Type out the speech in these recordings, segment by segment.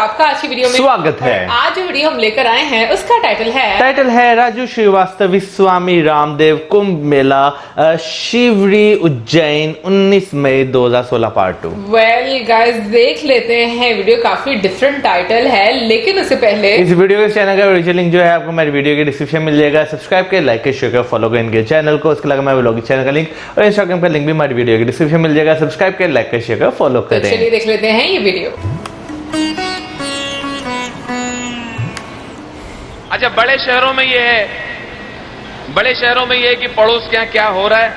आपका आज की वीडियो में स्वागत है। आज जो वीडियो हम लेकर आए हैं उसका टाइटल है राजू श्रीवास्तव स्वामी रामदेव कुंभ मेला शिवरी उज्जैन 19 मई 2016 पार्ट 2। वेल गाइस देख लेते हैं, वीडियो काफी डिफरेंट टाइटल है, लेकिन उससे पहले इस वीडियो के चैनल का ओरिजिनल लिंक जो है आपको मेरे वीडियो के डिस्क्रिप्शन में मिल जाएगा। सब्सक्राइब कर, लाइक कर, शेयर कर, फॉलो कर इनके चैनल को। उसके अलावा मैं व्लॉग चैनल का लिंक और इंस्टाग्राम का लिंक भी हमारी वीडियो के डिस्क्रिप्शन में मिल जाएगा। सब्सक्राइब कर, लाइक कर, शेयर कर, फॉलो तो करें। चलिए देख लेते हैं ये वीडियो। अच्छा, बड़े शहरों में ये है, बड़े शहरों में ये है कि पड़ोस के यहाँ क्या हो रहा है,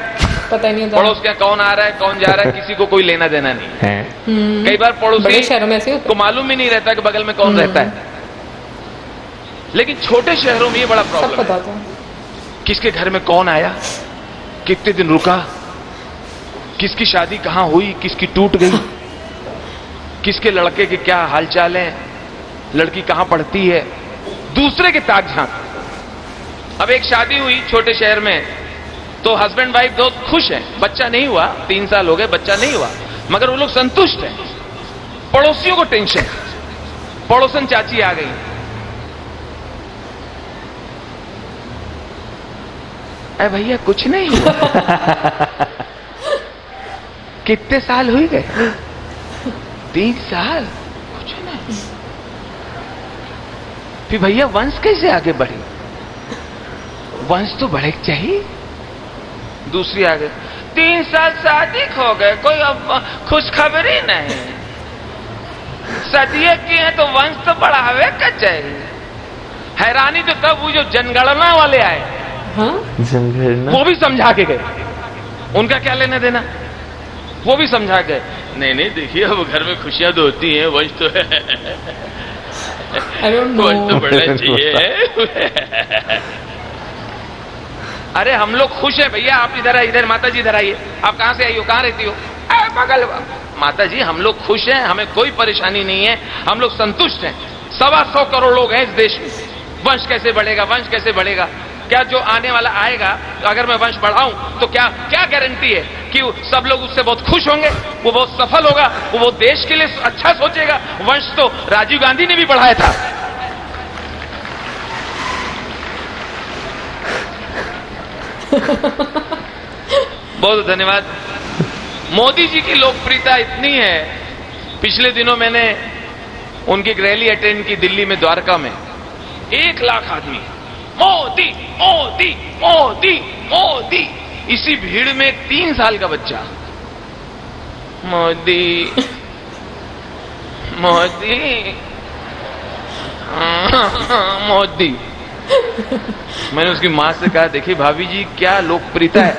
पता ही नहीं होता। पड़ोस के यहाँ कौन आ रहा है कौन जा रहा है, किसी को कोई लेना देना नहीं है। हैं? कई बार बड़े पड़ोसी शहरों में ऐसे होता को मालूम ही नहीं रहता कि बगल में कौन रहता है। लेकिन छोटे शहरों में ये बड़ा सब प्रॉब्लम पता है, होता है। किसके घर में कौन आया, कितने दिन रुका, किसकी शादी कहां हुई, किसकी टूट गई, किसके लड़के के क्या हालचाल है, लड़की कहां पढ़ती है, दूसरे के ताक झांक। अब एक शादी हुई छोटे शहर में, तो हस्बैंड वाइफ बहुत खुश हैं, बच्चा नहीं हुआ, 3 साल हो गए, बच्चा नहीं हुआ, मगर वो लोग संतुष्ट हैं। पड़ोसियों को टेंशन, पड़ोसन चाची आ गई, अरे भैया कुछ नहीं हुआ। कितने साल हुई गए? 3 साल, कुछ नहीं। फिर भैया वंश कैसे आगे बढ़े? वंश तो बढ़े चाहिए। दूसरी आ गई, 3 साल शादी हो गए, कोई अब खुशखबरी नहीं, सदिये की है तो वंश तो बढ़ावे का चाहिए। हैरानी तो तब हुई जो जनगणना वाले आए, हाँ? वो भी समझा के गए, उनका क्या लेना देना, वो भी समझा गए। नहीं नहीं देखिए, अब घर में खुशियां तो होती हैं, वंश तो है, I don't know. वंश तो बढ़ना चाहिए। अरे हम लोग खुश हैं भैया, आप इधर आइए, इधर माता जी इधर आइए। आप कहां से आई हो, कहां रहती हो? बगल। माता जी हम लोग खुश हैं, हमें कोई परेशानी नहीं है, हम लोग संतुष्ट हैं। 125 करोड़ लोग हैं इस देश में, वंश कैसे बढ़ेगा, वंश कैसे बढ़ेगा? क्या जो आने वाला आएगा, अगर मैं वंश बढ़ाऊं तो क्या क्या गारंटी है कि सब लोग उससे बहुत खुश होंगे, वो बहुत सफल होगा, वो बहुत देश के लिए अच्छा सोचेगा? वंश तो राजीव गांधी ने भी बढ़ाया था। बहुत धन्यवाद। मोदी जी की लोकप्रियता इतनी है, पिछले दिनों मैंने उनकी एक रैली अटेंड की दिल्ली में, द्वारका में। 1 लाख आदमी मोदी मोदी मोदी मोदी, इसी भीड़ में 3 साल का बच्चा मोदी मोदी मोदी। मैंने उसकी मां से कहा, देखिए भाभी जी क्या लोकप्रियता है,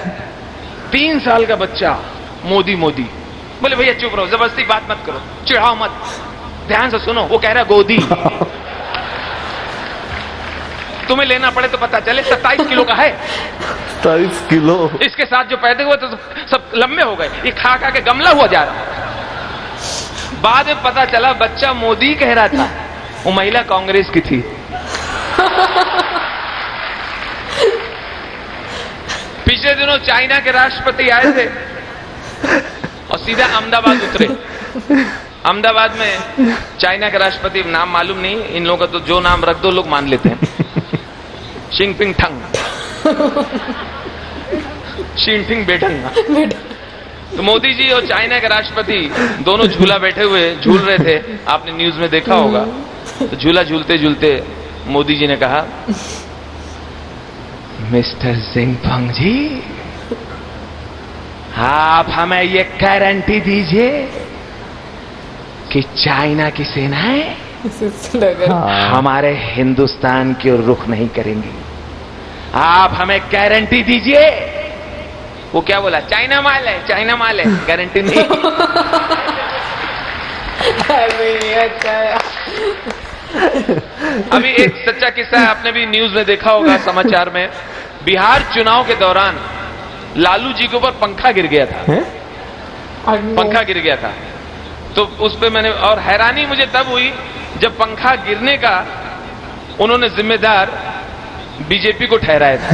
3 साल का बच्चा मोदी मोदी। बोले भैया चुप रहो, जबरदस्ती बात मत करो, चिढ़ाओ मत, ध्यान से सुनो। वो कह रहा गोदी। तुम्हें लेना पड़े तो पता चले 27 किलो का है। 27 किलो। इसके साथ जो पैदा हुए तो सब लंबे हो गए, ये खा खा के गमला हुआ जा रहा। बाद में पता चला बच्चा मोदी कह रहा था, वो महिला कांग्रेस की थी। पिछले दिनों चाइना के राष्ट्रपति आए थे और सीधा अहमदाबाद उतरे। अहमदाबाद में चाइना के राष्ट्रपति, नाम मालूम नहीं इन लोगों का, तो जो नाम रख दो लोग मान लेते हैं। शिंगपिंग ठंग, शिंगपिंग बेटंग। तो मोदी जी और चाइना के राष्ट्रपति दोनों झूला बैठे हुए झूल रहे थे, आपने न्यूज में देखा होगा। तो झूला झूलते झूलते मोदी जी ने कहा, मिस्टर जिनपिंग जी, आप हमें ये गारंटी दीजिए कि चाइना की सेनाएं हमारे हिंदुस्तान की ओर रुख नहीं करेंगी। आप हमें गारंटी दीजिए। वो क्या बोला, चाइना माल है, चाइना माल है, गारंटी नहीं। अभी एक सच्चा किस्सा है, आपने भी न्यूज में देखा होगा, समाचार में। बिहार चुनाव के दौरान लालू जी के ऊपर पंखा गिर गया था, पंखा गिर गया था। तो उस पे मैंने, और हैरानी मुझे तब हुई जब पंखा गिरने का उन्होंने जिम्मेदार बीजेपी को ठहराया था।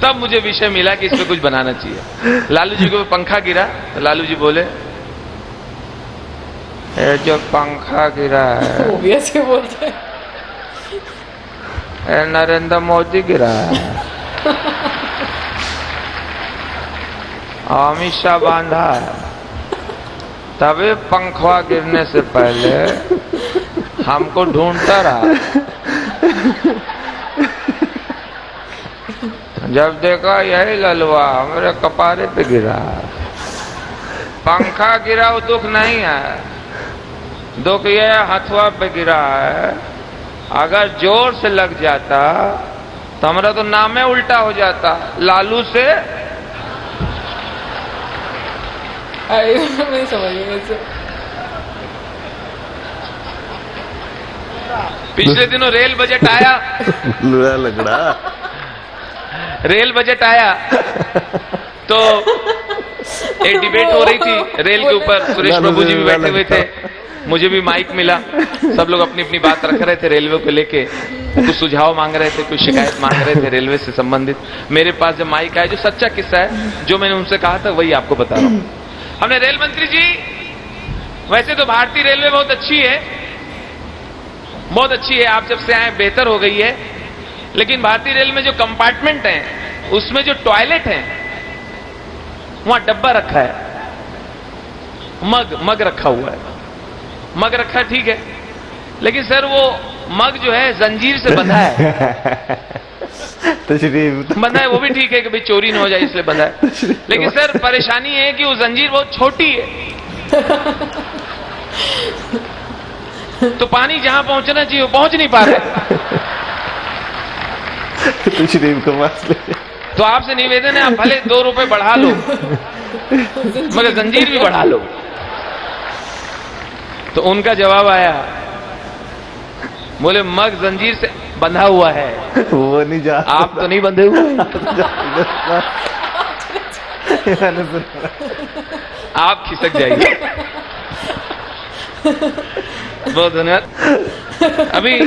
तब मुझे विषय मिला कि इस पे कुछ बनाना चाहिए। लालू जी को पंखा गिरा, लालू जी बोले, ये जो पंखा गिरा है वो भी ऐसे बोलते हैं। ये नरेंद्र मोदी गिरा है, अमित शाह बांधा है, तभी पंखा गिरने से पहले हमको ढूंढता रहा। जब देखा यही ललवा मेरे कपारे पे गिरा। पंखा गिरा वो दुख नहीं है, दुख ये हथुआ पे गिरा है। अगर जोर से लग जाता तो हमारा तो नाम ही उल्टा हो जाता, लालू से मैं समझ गई वैसे। पिछले दिनों रेल बजट आया, लुड़ा लगड़ा। रेल बजट आया तो एक डिबेट हो रही थी रेल के ऊपर। सुरेश प्रभु जी भी बैठे हुए थे, मुझे भी माइक मिला। सब लोग अपनी अपनी बात रख रहे थे रेलवे को लेके, कुछ सुझाव मांग रहे थे, कुछ शिकायत मांग रहे थे रेलवे से संबंधित। मेरे पास जब माइक आया, जो सच्चा किस्सा है, जो मैंने उनसे कहा था वही आपको बता रहा हूं। हमने रेल मंत्री जी, वैसे तो भारतीय रेलवे बहुत अच्छी है, बहुत अच्छी है, आप जब से आए बेहतर हो गई है। लेकिन भारतीय रेल में जो कंपार्टमेंट है, उसमें जो टॉयलेट है, वहां डब्बा रखा है, मग रखा हुआ है, मग रखा है, ठीक है। लेकिन सर वो मग जो है जंजीर से बंधा है। बंधा है वो भी ठीक है कि भाई चोरी न हो जाए इसलिए बंधा है। लेकिन सर परेशानी है कि वो जंजीर बहुत छोटी है, तो पानी जहां पहुंचना चाहिए वो पहुंच नहीं पा रहा। तो आपसे निवेदन है, आप भले 2 रुपए बढ़ा लो मगर जंजीर भी बढ़ा लो। तो उनका जवाब आया, बोले मग जंजीर से बंधा हुआ है, वो नहीं जा, आप तो नहीं बंधे हुए। आप खिसक जाइए। बहुत धन्यवाद। अभी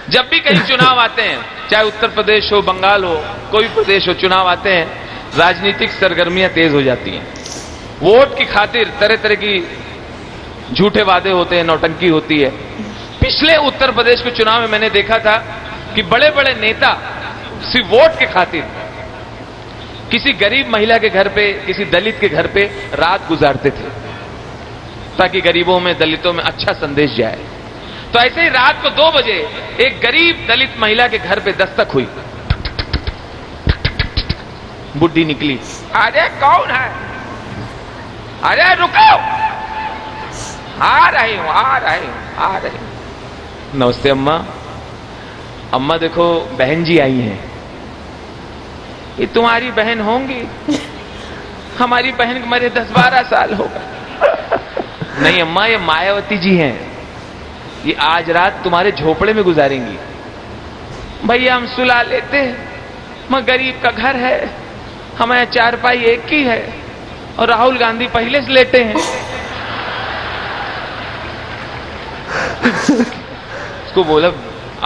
जब भी कहीं चुनाव आते हैं, चाहे उत्तर प्रदेश हो, बंगाल हो, कोई भी प्रदेश हो, चुनाव आते हैं, राजनीतिक सरगर्मियां तेज हो जाती हैं। वोट की खातिर तरह तरह की झूठे वादे होते हैं, नौटंकी होती है। पिछले उत्तर प्रदेश के चुनाव में मैंने देखा था कि बड़े बड़े नेता सिर्फ वोट के खातिर किसी गरीब महिला के घर पे, किसी दलित के घर पे रात गुजारते थे, ताकि गरीबों में, दलितों में अच्छा संदेश जाए। तो ऐसे ही रात को 2 बजे एक गरीब दलित महिला के घर पे दस्तक हुई। बुड्ढी निकली, अरे कौन है, अरे रुको, आ रही हूं, आ रही हूं, आ रही हूं। नमस्ते अम्मा। अम्मा देखो बहन जी आई हैं। ये तुम्हारी बहन होंगी? हमारी बहन को मरे 10-12 साल हो गए। नहीं अम्मा, ये मायावती जी हैं, ये आज रात तुम्हारे झोपड़े में गुजारेंगी। भैया हम सुला लेते हैं, मैं गरीब का घर है, हमारे चारपाई एक ही है और राहुल गांधी पहले से लेटे हैं। उसको बोला,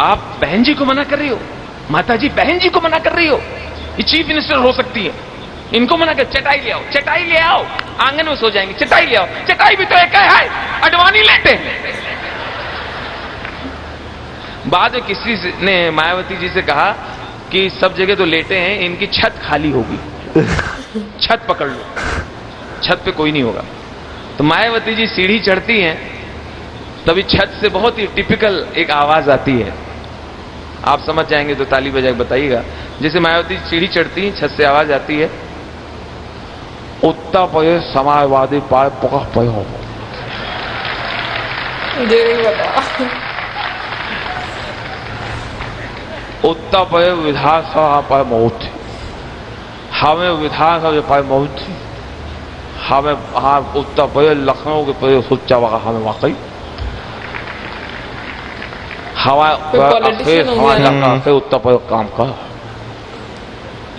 आप बहन जी को मना कर रही हो? माता जी बहन जी को मना कर रही हो? ये चीफ मिनिस्टर हो सकती है, इनको मना कर। चटाई ले आओ, चटाई ले आओ, आंगन में सो जाएंगे, चटाई ले आओ। चटाई भी तो एक है, अडवाणी लेटे। बाद में किसी ने मायावती जी से कहा कि सब जगह तो लेटे हैं, इनकी छत खाली होगी, छत पकड़ लो, छत पे कोई नहीं होगा। तो मायावती जी सीढ़ी चढ़ती हैं, तभी छत से बहुत ही टिपिकल एक आवाज आती है, आप समझ जाएंगे तो ताली बजा के बताइएगा। जैसे मायावती सीढ़ी चढ़ती है, छत से आवाज आती है, उत्तर प्रदेश समाजवादी पार्टी पकड़ पे हो। मुझे नहीं पता। उत्तर प्रदेश विधानसभा पर मौत थी, हमें विधानसभा पर मौत थी, हमें उत्तर प्रदेश लखनऊ के प्रदेश सोचा वहा हमें वाकई हमारे उत्तर प्रदेश काम कर।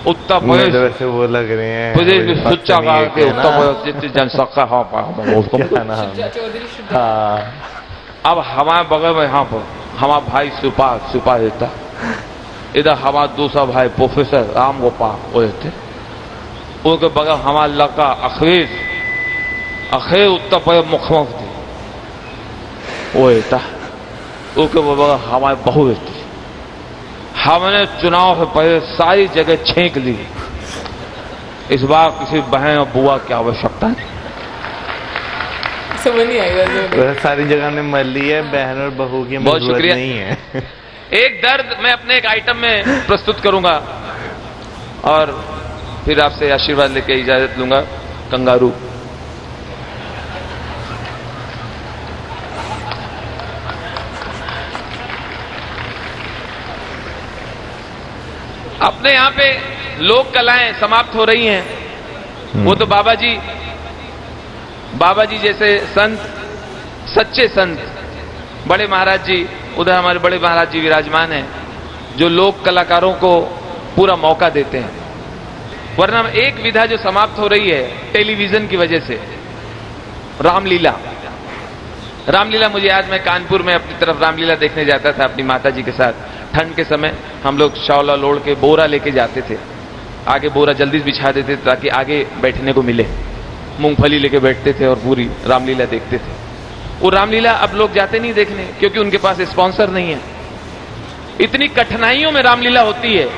उत्तर प्रदेश वैसे वो लग रहे हैं प्रदेश में सोचा के उत्तर प्रदेश जितनी जनसंख्या हाँ। अब हमारे बगल में यहाँ पर हमारा भाई सुपा देता, इधर हमारा दूसरा भाई प्रोफेसर राम गोपाल वो रहते, उनके बगल हमारा लड़का अखिलेश अखे उत्तप मुखमुख थी वो था ओके बाबा हमारे बहु थी हमने चुनाव से पहले सारी जगह छेंक ली इस बार किसी बहन और बुआ की आवश्यकता नहीं समझ नहीं आएगा वैसे सारी जगह ने मर ली है बहन और बहू की बहुत जरूरत शुक्रिया। नहीं है एक दर्द मैं अपने एक आइटम में प्रस्तुत करूंगा और फिर आपसे आशीर्वाद लेके इजाजत लूंगा। कंगारू अपने यहां पे लोक कलाएं समाप्त हो रही हैं। वो तो बाबा जी जैसे संत, सच्चे संत, बड़े महाराज जी, उधर हमारे बड़े महाराज जी विराजमान हैं जो लोक कलाकारों को पूरा मौका देते हैं। वरना एक विधा जो समाप्त हो रही है टेलीविजन की वजह से, रामलीला। रामलीला मुझे आज, मैं कानपुर में अपनी तरफ रामलीला देखने जाता था अपनी माता जी के साथ। ठंड के समय हम लोग शौला लोड़ के बोरा लेके जाते थे, आगे बोरा जल्दी से बिछा देते थे ताकि आगे बैठने को मिले। मूंगफली लेके बैठते थे और पूरी रामलीला देखते थे। वो रामलीला अब लोग जाते नहीं देखने क्योंकि उनके पास स्पॉन्सर नहीं है। इतनी कठिनाइयों में रामलीला होती है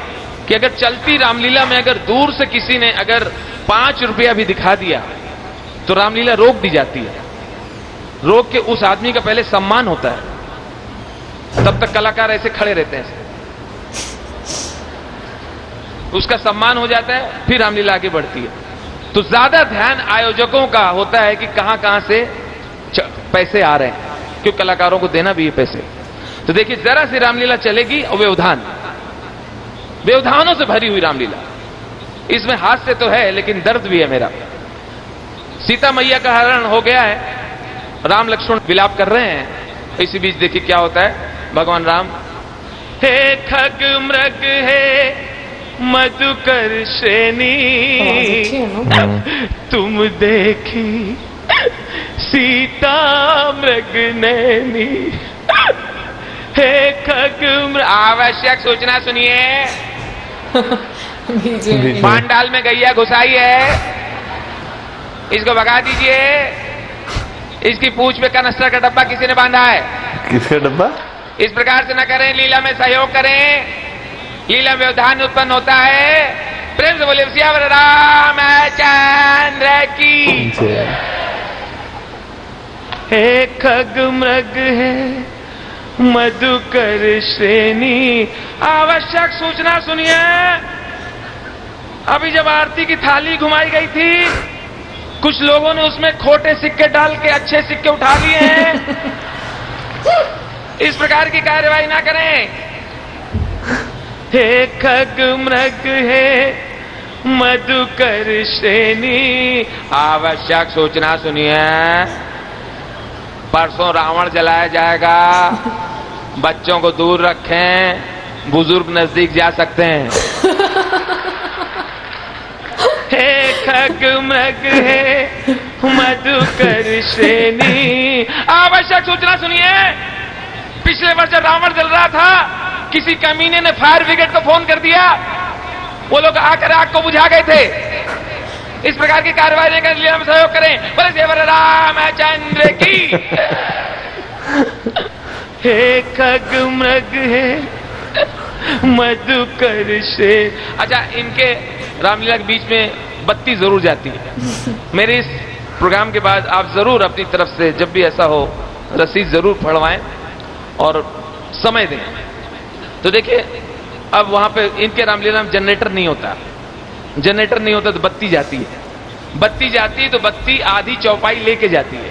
कि अगर चलती रामलीला में अगर दूर से किसी ने अगर 5 रुपया भी दिखा दिया तो रामलीला रोक दी जाती है। रोक के उस आदमी का पहले सम्मान होता है, तब तक कलाकार ऐसे खड़े रहते हैं, उसका सम्मान हो जाता है, फिर रामलीला आगे बढ़ती है। तो ज्यादा ध्यान आयोजकों का होता है कि कहां कहां से पैसे आ रहे हैं, क्योंकि कलाकारों को देना भी है पैसे। तो देखिए जरा सी रामलीला चलेगी और व्यवधानों से भरी हुई रामलीला। इसमें हास्य तो है लेकिन दर्द भी है मेरा। सीता मैया का हरण हो गया है, राम लक्ष्मण विलाप कर रहे हैं। इसी बीच देखिए क्या होता है। भगवान राम, हे खग मृग हे मधुकर श्रेणी, तुम देखी सीता मृग नैनी। हे खग मृग, आवश्यक सूचना सुनिए। पांडाल में गैया घुसाई है, इसको भगा दीजिए। इसकी पूंछ पे कनस्तर का डब्बा किसी ने बांधा है। किसका डब्बा? इस प्रकार से न करें, लीला में सहयोग करें। लीला में व्यवधान उत्पन्न होता है। प्रेम से बोले सियावर रामचंद्र की। हे खग मृग है मधुकर श्रेणी, आवश्यक सूचना सुनिए। अभी जब आरती की थाली घुमाई गई थी, कुछ लोगों ने उसमें खोटे सिक्के डाल के अच्छे सिक्के उठा लिए हैं। इस प्रकार की कार्यवाही ना करें। हे खग मृग है मधुकर श्रेणी, आवश्यक सूचना सुनिए। परसों रावण जलाया जाएगा, बच्चों को दूर रखें, बुजुर्ग नजदीक जा सकते हैं। हे खग मृग है मधुकर श्रेणी, आवश्यक सूचना सुनिए। पिछले वर्ष जब रावण जल रहा था, किसी कमीने ने फायर ब्रिगेड को फोन कर दिया, वो लोग आकर आग को बुझा गए थे। इस प्रकार की कार्रवाई कर लिया, हम सहयोग करें। बोले देवर रामचंद्र की। हे खग मृग है मधुकर से। अच्छा, इनके रामलीला के बीच में बत्ती जरूर जाती है। मेरे इस प्रोग्राम के बाद आप जरूर अपनी तरफ से जब भी ऐसा हो रसीद जरूर पढ़वाएं और समय दें। तो देखिए अब वहां पे इनके रामलीला में जनरेटर नहीं होता। जनरेटर नहीं होता तो बत्ती जाती है। बत्ती जाती है तो बत्ती आधी चौपाई लेके जाती है।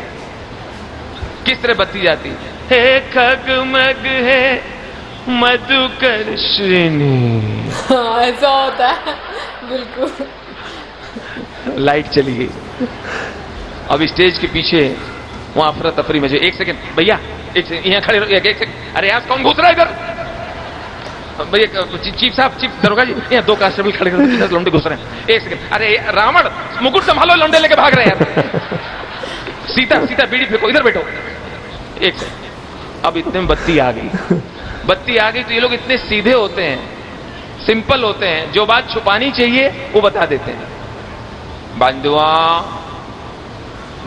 किस तरह बत्ती जाती है? हे खग मृग है मधुकर श्रेणी। हाँ, ऐसा होता है बिल्कुल। लाइट चली गई। अब स्टेज के पीछे वहां अफरा तफरी मचे। एक सेकंड भैया, एक सेकंड यहाँ खड़े रहो। एक सेकंड, अरे यार कौन घुस रहा है इधर? भैया चीफ साहब, चीफ दरोगा जी, यहाँ 2 कांस्टेबल खड़े कर, लौंडे घुस रहे हैं। एक सेकंड, अरे रावण मुकुट संभालो, लौंडे लेके भाग रहे हैं यार। सीता बीड़ी फेंको, इधर बैठो। एक सेकंड, अब इतने में बत्ती आ गई। बत्ती आ गई तो ये लोग इतने सीधे होते हैं, सिंपल होते हैं, जो बात छुपानी चाहिए वो बता देते हैं। बंधुआ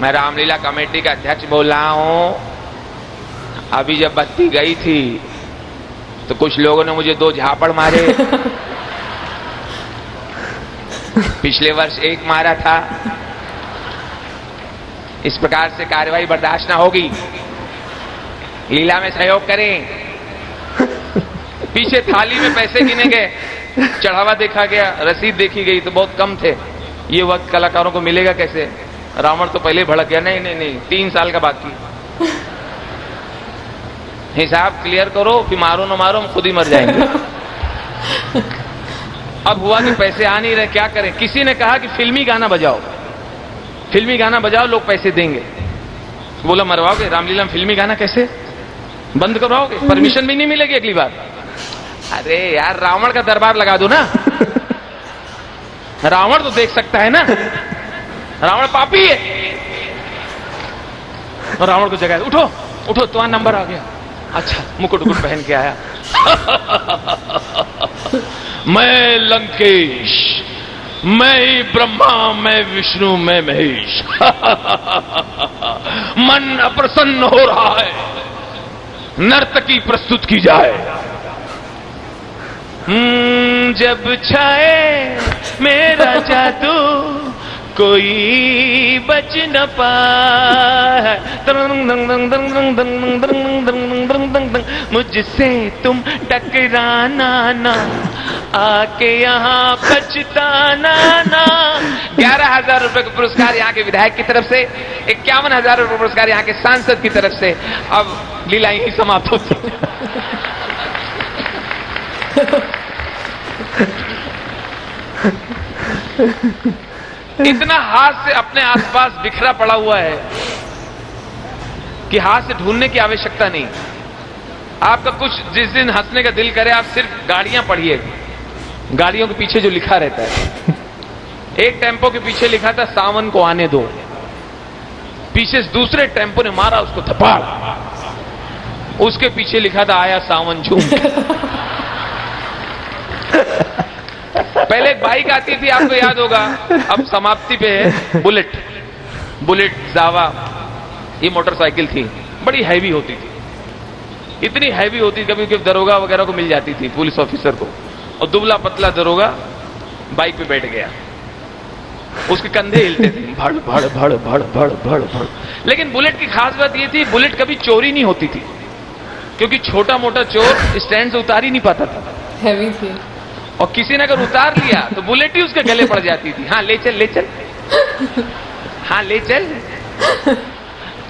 मैं रामलीला कमेटी का अध्यक्ष बोल रहा हूं। अभी जब बत्ती गई थी तो कुछ लोगों ने मुझे 2 झापड़ मारे। पिछले वर्ष 1 मारा था। इस प्रकार से कार्रवाई बर्दाश्त ना होगी। लीला में सहयोग करें। पीछे थाली में पैसे गिने गए, चढ़ावा देखा गया, रसीद देखी गई तो बहुत कम थे। ये वक्त कलाकारों को मिलेगा कैसे? रावण तो पहले भड़क गया, नहीं नहीं नहीं 3 साल का बाकी। हिसाब क्लियर करो, फिर मारो ना मारो, हम खुद ही मर जाएंगे। अब हुआ कि पैसे आ नहीं रहे, क्या करें? किसी ने कहा कि फिल्मी गाना बजाओ, फिल्मी गाना बजाओ, लोग पैसे देंगे। बोला मरवाओगे? रामलीला में फिल्मी गाना कैसे? बंद करवाओगे? परमिशन भी नहीं मिलेगी अगली बार। अरे यार, रावण का दरबार लगा दो ना। रावण तो देख सकता है ना, रावण पापी है। रावण को जगाया, उठो उठो, तुम्हारा नंबर आ गया। अच्छा, मुकुट उकुट पहन के आया। मैं लंकेश, मैं ही ब्रह्मा, मैं विष्णु, मैं महेश। मन अप्रसन्न हो रहा है, नर्तकी प्रस्तुत की जाए। जब छाए मेरा जादू कोई बच न पाए, मुझसे तुम टकराना ना, आके यहाँ पछताना ना। 11,000 रुपए का पुरस्कार यहाँ के विधायक की तरफ से, 51,000 रुपए पुरस्कार यहाँ के सांसद की तरफ से। अब लीला यही समाप्त होती है। इतना हास्य अपने आसपास बिखरा पड़ा हुआ है कि हास्य ढूंढने की आवश्यकता नहीं। आपका कुछ जिस दिन हंसने का दिल करे, आप सिर्फ गाड़ियां पढ़िए, गाड़ियों के पीछे जो लिखा रहता है। एक टेम्पो के पीछे लिखा था सावन को आने दो, पीछे से दूसरे टेम्पो ने मारा उसको थप्पड़, उसके पीछे लिखा था आया सावन झूम। पहले एक बाइक आती थी, आपको याद होगा, अब समाप्ति पे है बुलेट, बुलेट जावा। ये मोटरसाइकिल थी, बड़ी हैवी होती थी, इतनी हैवी होती थी कभी कभी दरोगा वगैरह को मिल जाती थी, पुलिस ऑफिसर को। और दुबला पतला दरोगा बाइक पे बैठ गया, उसके कंधे हिलते थे, भड़ भड़ भड़ भड़ भड़ भड़ भड़। लेकिन बुलेट की खास बात ये थी, बुलेट कभी चोरी नहीं होती थी, क्योंकि छोटा मोटा चोर स्टैंड से उतार ही नहीं पाता था, हैवी थी। और किसी ने अगर उतार लिया तो बुलेट ही उसके गले पड़ जाती थी। हाँ ले चल ले चल, हाँ ले चल।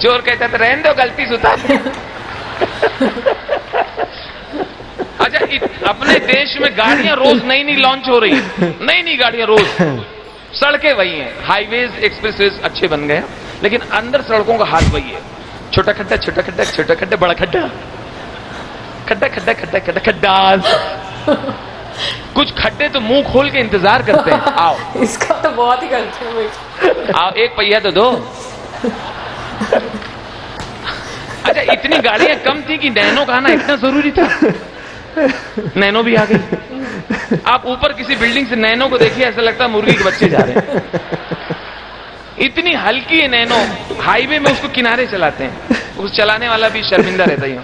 चोर कहता था रहने दो, गलती से उतार। अच्छा, अपने देश में गाड़ियां रोज नई नई लॉन्च हो रही, नई नई गाड़ियां रोज। सड़कें वही हैं, हाईवेज एक्सप्रेसवेज अच्छे बन गए, लेकिन अंदर सड़कों का हाल वही है। छोटा खड्डा, छोटा खड्डा, छोटा खड्डा, बड़ा खड्डा, खड्डा खड्डा खड्डा खड्डा खड्डा। कुछ खड्डे तो मुंह खोल के इंतजार करते हैं, आओ। इसका तो बहुत ही करते हैं। आओ, एक पहिया तो दो। अच्छा, इतनी गाड़ियां कम थी कि नैनो का आना इतना जरूरी था। नैनो भी आ गई। आप ऊपर किसी बिल्डिंग से नैनो को देखिए, ऐसा लगता है मुर्गी के बच्चे जा रहे हैं। इतनी हल्की है नैनो, हाईवे में उसको किनारे चलाते हैं, उस चलाने वाला भी शर्मिंदा रहता ही।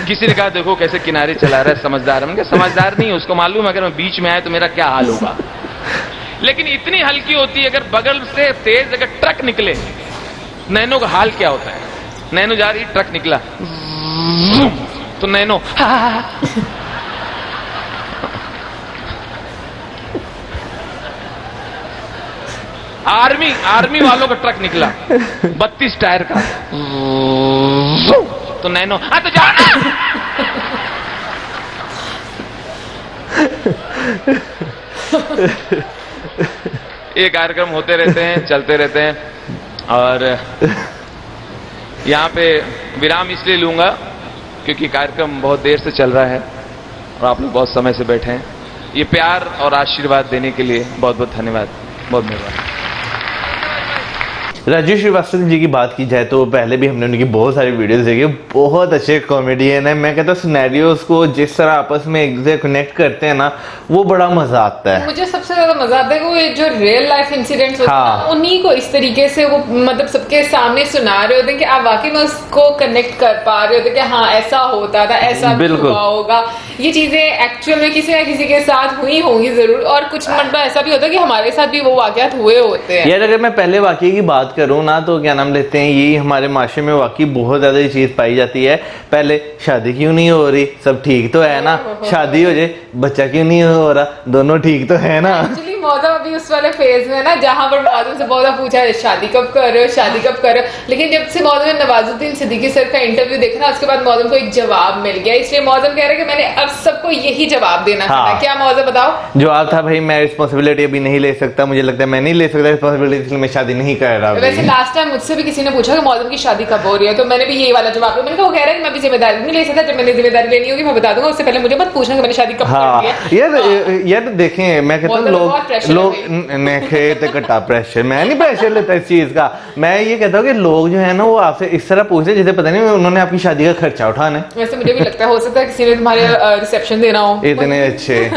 किसी ने कहा देखो कैसे किनारे चला रहा है, समझदार। मैंने कहा समझदार नहीं, उसको मालूम है अगर मैं बीच में आया तो मेरा क्या हाल होगा। लेकिन इतनी हल्की होती है, अगर बगल से तेज अगर ट्रक निकले, नैनो का हाल क्या होता है। नैनो जा रही, ट्रक निकला तो नैनो आर्मी वालों का ट्रक निकला 32 टायर का, तो नैनो हाँ तो जाओ ना। ये कार्यक्रम होते रहते हैं, चलते रहते हैं, और यहाँ पे विराम इसलिए लूंगा क्योंकि कार्यक्रम बहुत देर से चल रहा है और आप लोग बहुत समय से बैठे हैं। ये प्यार और आशीर्वाद देने के लिए बहुत बहुत धन्यवाद, बहुत मेहरबानी। राजू श्रीवास्तव जी की बात की जाए तो पहले भी हमने उनकी बहुत सारी वीडियोस देखी, बहुत अच्छे कॉमेडियन है। मैं कहता हूँ सिनेरियोस को जिस तरह आपस में एक दूसरे कनेक्ट करते हैं ना, वो बड़ा मजा आता है। मुझे सबसे ज्यादा मजा आता है कि वो ये जो रियल लाइफ इंसिडेंट्स होते हैं हाँ। ना, उन्हीं को इस तरीके से वो मतलब सबके सामने सुना रहे होते हैं कि आप वाकई में उसको कनेक्ट कर पा रहे होते हैं कि हाँ ऐसा होता था, ऐसा भी बिल्कुल। हुआ होगा। ये चीजें एक्चुअल में किसी ना किसी के साथ हुई होंगी जरूर, और कुछ मतलब ऐसा भी होता है कि हमारे साथ भी वो वाकयात हुए होते हैं। यार अगर मैं पहले वाकई की बात करूं ना, तो क्या नाम लेते हैं, ये हमारे माशरे में वाकई बहुत ज्यादा ये चीज पाई जाती है। पहले शादी क्यों नहीं हो रही, सब ठीक तो है ना, शादी हो जाए बच्चा क्यों नहीं हो रहा, दोनों ठीक तो है ना। एक्चुअली मौसम अभी उस वाले फेज में ना जहां पर मौसम से बहुत पूछा है शादी कब कर रहे हो, शादी कब कर रहे हो, लेकिन जब से मौसम ने नवाजुद्दीन सिद्दीकी सर का इंटरव्यू देखा ना, उसके बाद मौसम को एक जवाब मिल गया। इसलिए मौसम कह रहे हैं कि मैंने अब सबको यही जवाब देना था। क्या मौसम बताओ? जवाब था भाई मैं रिस्पॉन्सिबिलिटी अभी नहीं ले सकता, मुझे लगता है मैं नहीं ले सकता रिस्पॉन्सिबिलिटी, इसलिए मैं शादी नहीं कर रहा। वैसे लास्ट टाइम मुझसे भी किसी ने पूछा कि मौसम की शादी कब हो रही है, तो मैंने भी यही वाला जवाब दिया। मैंने कहा वो कह रहा है कि मैं भी जिम्मेदारी नहीं ले सकता, जब मैंने जिम्मेदारी लेनी होगी मैं बता दूंगा, उससे पहले मुझे मत पूछना कि मैंने शादी कब करनी है। यार देखें, मैं कहता हूँ लोग कटा प्रेशर, मैं नहीं प्रेशर लेता इस चीज का। मैं ये कहता हूँ कि लोग जो है ना, वो आपसे इस तरह पूछते जैसे पता नहीं उन्होंने आपकी शादी का खर्चा उठाना है। वैसे मुझे भी लगता है हो सकता है किसी ने तुम्हारे रिसेप्शन देना हो। इतने अच्छे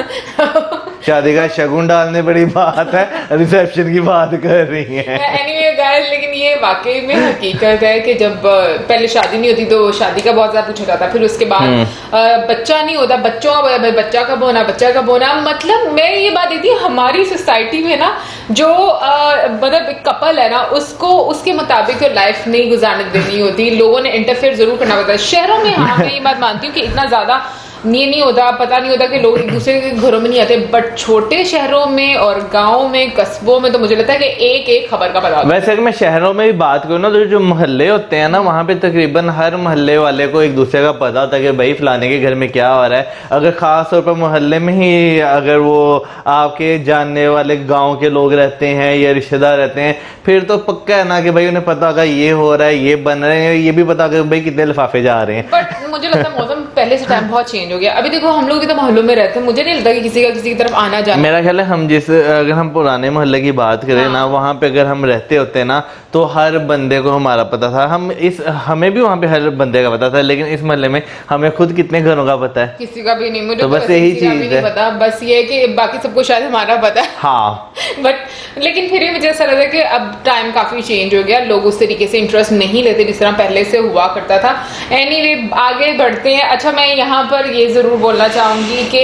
शादी का शगुन डालने बड़ी बात है, रिसेप्शन की बात कर रही है। एनीवे गाइस, लेकिन ये वाकई में हकीकत है कि जब पहले शादी नहीं होती तो शादी का बहुत ज्यादा पूछा जाता, फिर उसके बाद बच्चा नहीं होता, बच्चों का भाई बच्चा कब होना, बच्चा कब होना। मतलब मैं ये बात देखती हूँ हमारी सोसाइटी में ना, जो मतलब एक कपल है ना, उसको उसके मुताबिक तो लाइफ नहीं गुजारने देनी होती, लोगों ने इंटरफेयर जरूर करना पड़ता है। शहरों में हाँ मैं ये बात मानती हूँ कि इतना ज्यादा ये नहीं होता, पता नहीं होता कि लोग एक दूसरे के घरों में नहीं आते, बट छोटे शहरों में और गांव में, कस्बों में तो मुझे लगता है कि एक एक खबर का पता होता है। वैसे अगर मैं शहरों में भी बात करूँ ना, तो जो मोहल्ले होते हैं ना, वहाँ पे तकरीबन हर मोहल्ले वाले को एक दूसरे का पता होता है कि भाई फलाने के घर में क्या हो रहा है। अगर खास तौर पर मोहल्ले में ही अगर वो आपके जानने वाले गाँव के लोग रहते हैं या रिश्तेदार रहते हैं, फिर तो पक्का है ना कि भाई उन्हें पता होगा ये हो रहा है, ये बन रहे हैं, ये भी पता होगा भाई कितने लिफाफे जा रहे हैं। बट मुझे लगता है मौसम पहले से टाइम बहुत चेंज हो गया। अभी देखो हम लोग भी तो मोहल्लों में रहते हैं, मुझे नहीं लगता कि किसी का किसी की तरफ आना जाना। मेरा ख्याल है अगर हम पुराने मोहल्ले की बात करें ना, वहाँ पे अगर हम रहते होते ना, तो हर बंदे को हमारा पता था। हमें भी वहाँ पे हर बंदे का पता था, लेकिन इस मोहल्ले में हमें खुद कितने घरों का पता है? किसी का भी नहीं। मुझे तो बस यही चीज है, पता बस ये है कि बाकी सबको शायद हमारा पता है। हाँ बट लेकिन फिर भी मुझे ऐसा लगता है कि अब टाइम काफी चेंज हो गया, लोग उस तरीके से इंटरेस्ट नहीं लेते जिस तरह पहले से हुआ करता था। एनीवे आगे बढ़ते हैं। अच्छा मैं यहाँ पर ये जरूर बोलना चाहूंगी कि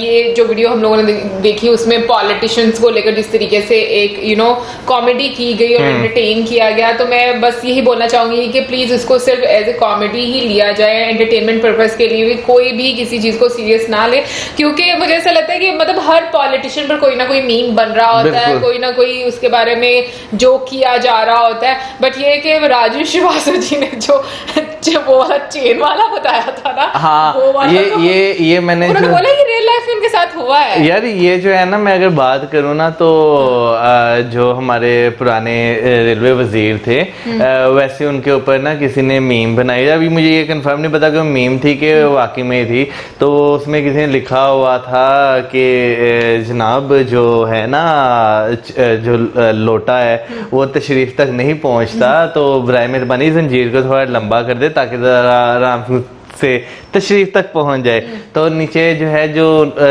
ये जो वीडियो हम लोगों ने देखी उसमें पॉलिटिशियंस को लेकर जिस तरीके से एक कॉमेडी की गई और एंटरटेन किया गया, तो मैं बस यही बोलना चाहूंगी कि प्लीज उसको सिर्फ एज ए कॉमेडी ही लिया जाए, एंटरटेनमेंट पर्पस के लिए भी कोई भी किसी चीज को सीरियस ना ले, क्योंकि मुझे ऐसा लगता है कि मतलब हर पॉलिटिशियन पर कोई ना कोई मीम बन रहा होता है, कोई ना कोई उसके बारे में जोक किया जा रहा होता है। बट ये कि राजू श्रीवास्तव जी ने जो वो वाला चेन वाला बताया था ना, हाँ, वो वाला ये मैंने बोला कि रियल लाइफ में उनके साथ हुआ है। यार ये जो है ना, मैं अगर बात करूँ ना, तो जो हमारे पुराने रेलवे वजीर थे, वैसे उनके ऊपर ना किसी ने मीम बनाई। अभी मुझे ये कंफर्म नहीं पता कि वो मीम थी कि वाकई में थी। तो उसमें किसी ने लिखा हुआ था कि जनाब जो है ना, जो लोटा है वो तशरीफ तक नहीं पहुंचता, तो बराए मेहरबानी जंजीर को थोड़ा लंबा कर दे ताकि जरा आराम से तशरीफ तक पहुंच जाए। तो नीचे जो है जो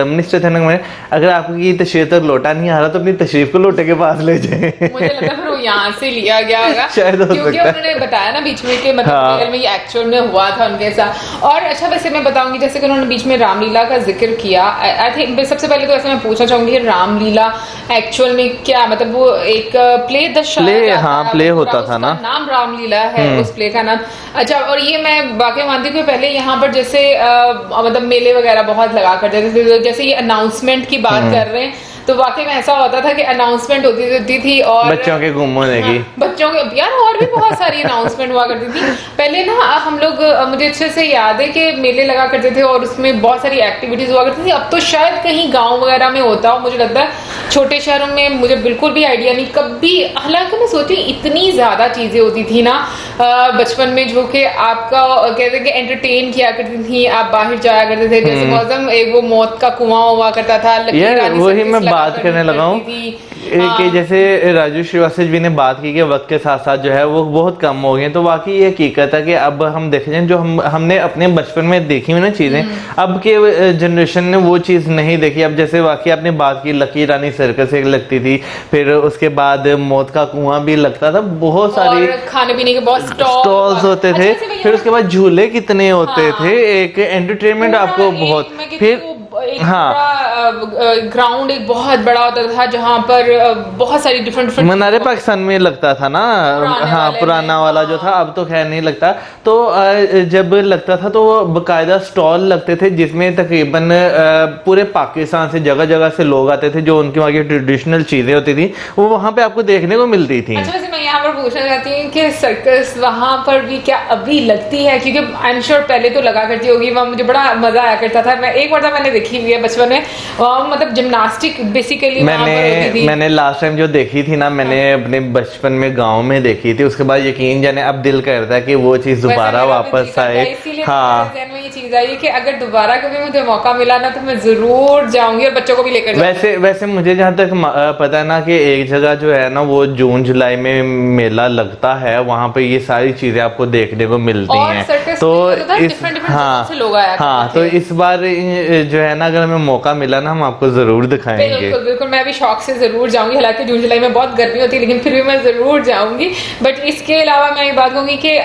मिनिस्टर थे ना, अगर आपकी तशरीफ तक लोटा नहीं आ रहा तो अपनी तशरीफ को लोटे के पास ले जाए। मुझे लगता है फिर वो यहाँ से लिया गया होगा शायद हो क्योंकि उन्होंने बताया ना बीच में कि मतलब रियल में ये एक्चुअल में हुआ था उनके साथ। और अच्छा वैसे मैं बताऊंगी जैसे कि उन्होंने बीच में रामलीला का जिक्र किया, आई थिंक सबसे पहले तो ऐसे मैं पूछना चाहूंगी रामलीला एक्चुअल में क्या मतलब, वो एक प्ले प्ले होता था ना, नाम रामलीला है उस प्ले का नाम। अच्छा और ये मैं वाकई मानती हूँ पहले यहाँ पर जैसे मतलब मेले वगैरह बहुत लगा करते थे, जैसे ये अनाउंसमेंट की बात कर रहे हैं, तो वाकई में ऐसा होता था कि अनाउंसमेंट होती थी और बच्चों के गुम होने की, बच्चों के यार और भी बहुत सारी अनाउंसमेंट हुआ करती थी पहले ना। हम लोग मुझे अच्छे से याद है कि मेले लगा करते थे और उसमें बहुत सारी एक्टिविटीज हुआ करती थी। अब तो शायद कहीं गांव वगैरह में होता हो, मुझे लगता है छोटे शहरों में मुझे बिल्कुल भी आइडिया नहीं कभी। हालांकि मैं सोची इतनी ज्यादा चीजें होती थी ना बचपन में जो कि आपका कहते कि एंटरटेन किया करती थी, आप बाहर जाया करते थे, जैसे मौसम एक वो मौत का कुआं हुआ करता था, वही मैं बात करने लगा हूँ कि जैसे राजू श्रीवास्तव जी ने बात की कि वक्त के साथ साथ जो है वो बहुत कम हो गए, तो वाकई ये हकीकत है कि अब हम देख जाए जो हमने अपने बचपन में देखी हुई ना चीजें, अब के जनरेशन ने वो चीज नहीं देखी। अब जैसे वाकई आपने बात की लकी रानी सर्कस एक लगती थी, फिर उसके बाद मौत का कुआं भी लगता था, बहुत सारी खाने पीने के बहुत स्टॉल्स होते थे, फिर उसके बाद झूले कितने होते थे, एक एंटरटेनमेंट आपको बहुत, फिर ग्राउंड एक बहुत बड़ा होता था जहाँ पर बहुत सारी डिफरेंट मनारे पाकिस्तान में लगता था ना, हाँ पुराना वाला जो था, अब तो खैर नहीं लगता। तो जब लगता था तो बकायदा स्टॉल लगते थे जिसमें तकरीबन पूरे पाकिस्तान से जगह जगह से लोग आते थे, जो उनकी वहाँ की ट्रेडिशनल चीजें होती थी वो वहाँ पे आपको देखने को मिलती थी। अच्छा, वैसे मैं यहाँ पर पूछना चाहती हूँ कि सर्कस वहाँ पर भी क्या अभी लगती है? क्योंकि आई एम श्योर पहले तो लगा करती होगी, वहाँ मुझे बड़ा मजा आया करता था। मैं एक बार तो मैंने देखी हुई है बचपन में, मतलब जिम्नास्टिक बेसिकली मैंने लास्ट टाइम जो देखी थी ना, मैंने अपने बचपन में गांव में देखी थी, उसके बाद यकीन जाने अब दिल करता है कि वो चीज दोबारा वापस आए। हाँ, ये चीज आई कि अगर दोबारा कभी मुझे मौका मिला ना तो मैं जरूर जाऊंगी और बच्चों को भी लेकर जाऊंगी। वैसे मुझे जहाँ तक पता है ना कि एक जगह जो है ना वो जून जुलाई में मेला लगता है, वहाँ पे ये सारी चीजें आपको देखने को मिलती हैं। तो हाँ, तो इस बार जो है ना अगर हमें मौका मिला ना हम आपको जरूर दिखाएंगे। बिल्कुल बिल्कुल, मैं भी शौक से जरूर जाऊंगी। हालांकि जून जुलाई में बहुत गर्मी होती है लेकिन फिर भी मैं जरूर जाऊंगी। बट इसके अलावा मैं ये बात कहूंगी कि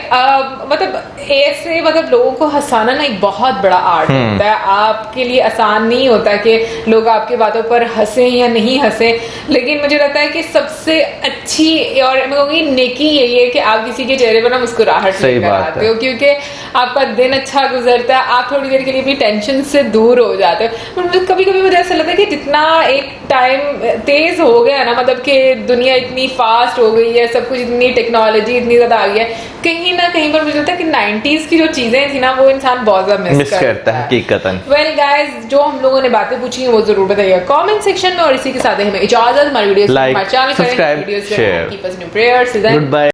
मतलब ऐसे मतलब लोगों को हंसाना ना एक बहुत बड़ा आर्ट होता है। आपके लिए आसान नहीं होता कि लोग आपकी बातों पर हंसे या नहीं हंसे, लेकिन मुझे लगता है कि सबसे अच्छी और मैं कहूँगी नेकी यही है कि आप किसी के चेहरे पर ना मुस्कुराहट लेकर आते हो, क्योंकि आपका दिन अच्छा गुजरता है, आप थोड़ी देर के लिए भी टेंशन से दूर हो जाते हो। कभी कभी मुझे ऐसा लगता है कि जितना एक टाइम तेज हो गया ना, मतलब कि दुनिया इतनी फास्ट हो गई है, सब कुछ इतनी टेक्नोलॉजी इतनी ज्यादा आ गई है, कहीं ना कहीं पर मुझे लगता है कि 90s की जो चीजें थी ना वो इंसान बहुत ज्यादा मिस करता है हकीकतन। वेल गाइस, जो हम लोगों ने बातें पूछी हैं वो जरूर बताइएगा कमेंट सेक्शन में, और इसी के साथ हमें इजाजत। हमारी video like, subscribe, share, keep us in your prayers. Good bye.